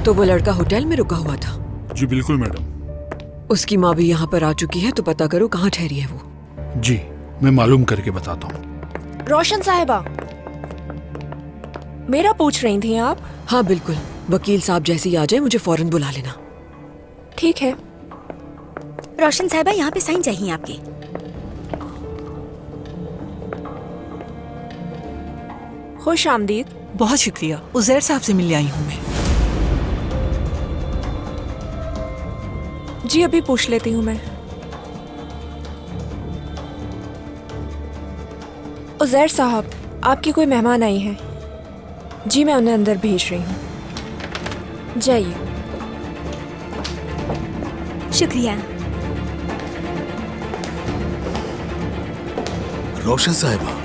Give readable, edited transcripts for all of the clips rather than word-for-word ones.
तो वो लड़का होटल में रुका हुआ था? जी बिल्कुल मैडम। उसकी माँ भी यहाँ पर आ चुकी है, तो पता करो कहाँ ठहरी है वो। जी मैं मालूम करके बताता हूँ। रोशन साहिबा, मेरा पूछ रही थी आप? हाँ बिल्कुल, वकील साहब जैसे ही आ जाए मुझे फौरन बुला लेना। ठीक है। रोशन साहिबा, यहाँ पे साइन चाहिए आपके। खुश आमदीद। बहुत शुक्रिया, उजैर साहब से मिलने आई हूँ मैं। जी अभी पूछ लेती हूँ मैं। उजैर साहब, आपके कोई मेहमान आई हैं। जी मैं उन्हें अंदर भेज रही हूँ, जाइए। शुक्रिया। रोशन साहिबा,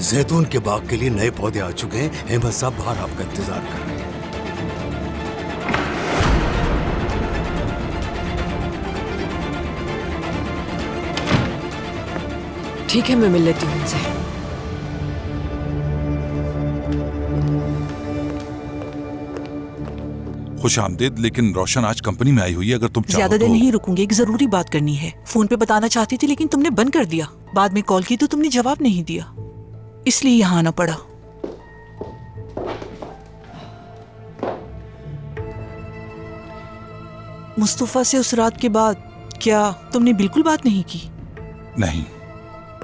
जैतून के बाग के लिए नए पौधे आ चुके हैं। अहमद साहब बाहर आपका इंतजार कर रहे हैं। ठीक है, मैं मिल लेती हूँ उनसे। खुश आमदीद, लेकिन रोशन आज कंपनी में आई हुई है। अगर तुम ज्यादा देर नहीं रुकूंगी, एक जरूरी बात करनी है। फोन पे बताना चाहती थी लेकिन तुमने बंद कर दिया। बाद में कॉल की तो तुमने जवाब नहीं दिया, इसलिए यहाँ आना पड़ा। मुस्तफा से उस रात के बाद क्या तुमने बिल्कुल बात नहीं की? नहीं,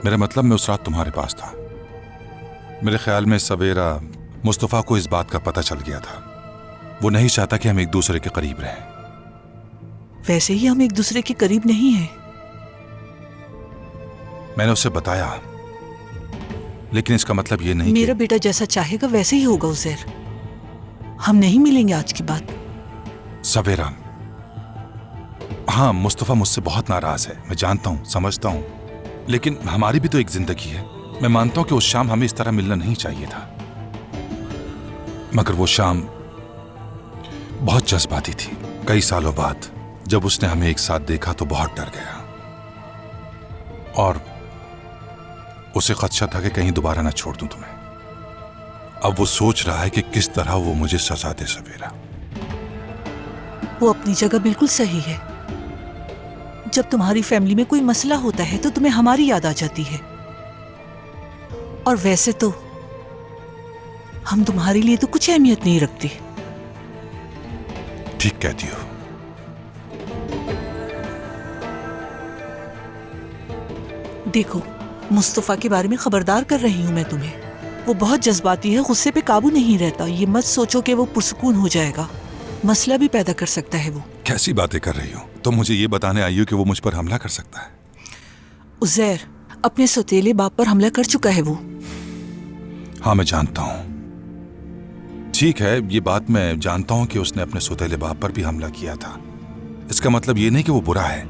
मेरा मतलब मैं उस रात तुम्हारे पास था। मेरे ख्याल में सवेरा मुस्तफा को इस बात का पता चल गया था। वो नहीं चाहता कि हम एक दूसरे के करीब रहें। वैसे ही हम एक दूसरे के करीब नहीं हैं। मैंने उसे बताया, लेकिन इसका मतलब ये नहीं मेरा बेटा जैसा चाहेगा वैसे ही होगा उजैर। हम नहीं मिलेंगे आज के बाद। सवेरा, हाँ मुस्तफा मुझसे बहुत नाराज है, मैं जानता हूं, समझता हूं, लेकिन हमारी भी तो एक जिंदगी है। मैं मानता हूं कि उस शाम हमें इस तरह मिलना नहीं चाहिए था, मगर वो शाम बहुत जज्बाती थी। कई सालों बाद जब उसने हमें एक साथ देखा तो बहुत डर गया, और उसे खदशा था कि कहीं दोबारा ना छोड़ दूं तुम्हें। अब वो सोच रहा है कि किस तरह वो मुझे सजा दे। सवेरा, वो अपनी जगह बिल्कुल सही है। जब तुम्हारी फैमिली में कोई मसला होता है तो तुम्हें हमारी याद आ जाती है, और वैसे तो हम तुम्हारे लिए तो कुछ अहमियत नहीं रखती। ठीक कहती हो। देखो, मुस्तफा के बारे में खबरदार कर रही हूं मैं तुम्हें। वो बहुत जज्बाती है, गुस्से पे काबू नहीं रहता। ये मत सोचो कि वो पुरसुकून हो जाएगा, मसला भी पैदा कर सकता है वो। कैसी बातें कर रही हो तुम? मुझे ये बताने आई हो कि वो मुझ पर हमला कर सकता है? उजैर, अपने सौतेले बाप पर हमला कर चुका है वो। हाँ मैं जानता हूं। ठीक है, ये बात मैं जानता हूं कि उसने अपने सौतेले बाप पर भी हमला किया था। इसका मतलब ये नहीं कि वो बुरा है।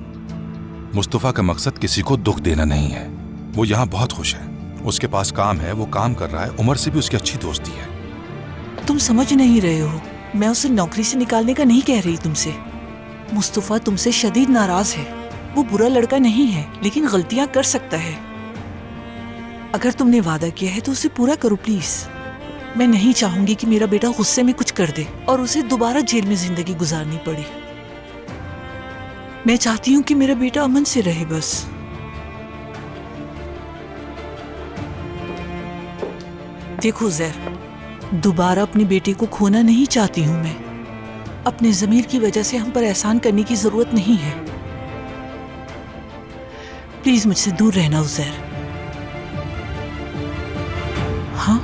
मुस्तफा का मकसद किसी को दुख देना नहीं है। वो यहाँ बहुत खुश है, उसके पास काम है, वो काम कर रहा है। उमर से भी उसकी अच्छी दोस्ती है। तुम समझ नहीं रहे हो, मैं उसे नौकरी से निकालने का नहीं कह रही तुमसे। मुस्तफा तुमसे शदीद नाराज है। वो बुरा लड़का नहीं है, लेकिन गलतियां कर सकता है। अगर तुमने वादा किया है तो उसे पूरा करो प्लीज। मैं नहीं चाहूंगी कि मेरा बेटा गुस्से में कुछ कर दे और उसे दोबारा जेल में जिंदगी गुजारनी पड़े। मैं चाहती हूँ कि मेरा बेटा अमन से रहे बस। देखो ज़ैर, दोबारा अपने बेटे को खोना नहीं चाहती हूँ मैं। अपने ज़मीर की वजह से हम पर एहसान करने की जरूरत नहीं है। प्लीज मुझसे दूर रहना उज़ैर। हाँ।